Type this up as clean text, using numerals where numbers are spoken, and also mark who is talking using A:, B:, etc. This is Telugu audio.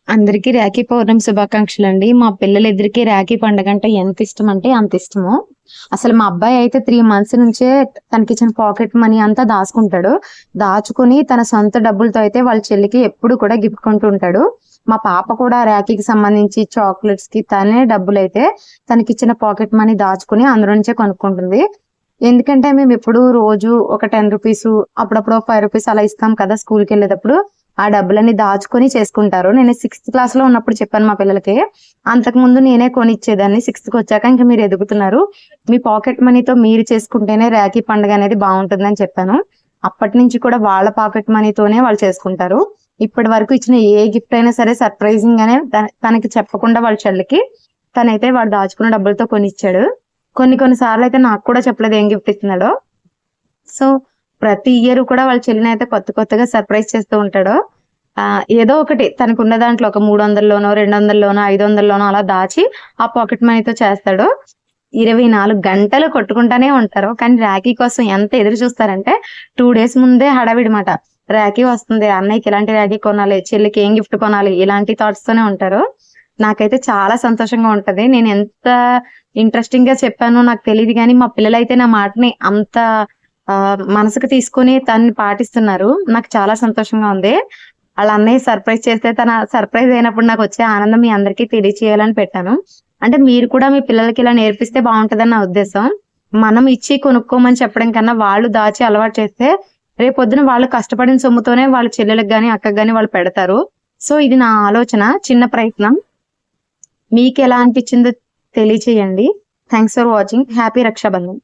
A: అందరికీ రాఖీ పౌర్ణమి శుభాకాంక్షలు అండి. మా పిల్లలిద్దరికీ రాఖీ పండుగ అంటే ఎంత ఇష్టం అంటే అంత ఇష్టము. అసలు మా అబ్బాయి అయితే 3 మంత్స్ నుంచే తనకిచ్చిన పాకెట్ మనీ అంతా దాచుకుంటాడు. దాచుకుని తన సొంత డబ్బులతో అయితే వాళ్ళ చెల్లికి ఎప్పుడు కూడా గిఫ్ట్ కొంటూ ఉంటాడు. మా పాప కూడా రాఖీకి సంబంధించి చాక్లెట్స్ కి తనే డబ్బులైతే తనకిచ్చిన పాకెట్ మనీ దాచుకుని అందులో నుంచే కొనుక్కుంటుంది. ఎందుకంటే మేము ఎప్పుడు రోజు ఒక 10 రూపీస్ అప్పుడప్పుడు 5 రూపీస్ అలా ఇస్తాం కదా స్కూల్కి వెళ్ళేటప్పుడు. ఆ డబ్బులన్నీ దాచుకొని చేసుకుంటారు. నేను 6th క్లాస్ లో ఉన్నప్పుడు చెప్పాను మా పిల్లలకి. అంతకు ముందు నేనే కొనిచ్చేదాన్ని. 6th కి వచ్చాక ఇంకా మీరు ఎదుగుతున్నారు, మీ పాకెట్ మనీతో మీరు చేసుకుంటేనే రాఖీ పండుగ అనేది బాగుంటుంది అని చెప్పాను. అప్పటి నుంచి కూడా వాళ్ళ పాకెట్ మనీతోనే వాళ్ళు చేసుకుంటారు. ఇప్పటి వరకు ఇచ్చిన ఏ గిఫ్ట్ అయినా సరే సర్ప్రైజింగ్ గానే తనకి చెప్పకుండా వాళ్ళ చెల్లికి తనైతే వాడు దాచుకున్న డబ్బులతో కొనిచ్చాడు. కొన్ని సార్లు అయితే నాకు కూడా చెప్పలేదు ఏం గిఫ్ట్ ఇస్తున్నాడో. సో ప్రతి ఇయర్ కూడా వాళ్ళ చెల్లిని అయితే కొత్తగా సర్ప్రైజ్ చేస్తూ ఉంటాడు. ఏదో ఒకటి తనకున్న దాంట్లో ఒక 300లోనో 200లోనో 500లోనో అలా దాచి ఆ పాకెట్ మనీతో చేస్తాడు. 24 గంటలు కొట్టుకుంటానే ఉంటారు. కానీ రాఖీ కోసం ఎంత ఎదురు చూస్తారంటే 2 డేస్ ముందే హడావిడి మాట. రాఖీ వస్తుంది, అన్నయ్యకి ఇలాంటి రాఖీ కొనాలి, చెల్లికి ఏం గిఫ్ట్ కొనాలి, ఇలాంటి థాట్స్ తోనే ఉంటారు. నాకైతే చాలా సంతోషంగా ఉంటది. నేను ఎంత ఇంట్రెస్టింగ్ గా చెప్పానో నాకు తెలియదు, కానీ మా పిల్లలైతే నా మాటని అంత మనసుకు తీసుకుని తనని పాటిస్తున్నారు. నాకు చాలా సంతోషంగా ఉంది. వాళ్ళ అన్నయ్య సర్ప్రైజ్ చేస్తే తన సర్ప్రైజ్ అయినప్పుడు నాకు వచ్చే ఆనందం మీ అందరికీ తెలియచేయాలని పెట్టాను. అంటే మీరు కూడా మీ పిల్లలకి ఇలా నేర్పిస్తే బాగుంటదని నా ఉద్దేశం. మనం ఇచ్చి కొనుక్కోమని చెప్పడం కన్నా వాళ్ళు దాచి అలవాటు చేస్తే రేపొద్దున వాళ్ళు కష్టపడిన సొమ్ముతోనే వాళ్ళ చెల్లెలకు గాని అక్కకు గాని వాళ్ళు పెడతారు. సో ఇది నా ఆలోచన, చిన్న ప్రయత్నం. మీకు ఎలా అనిపించిందో తెలియచేయండి. Thanks for watching. Happy Rakshabandhan.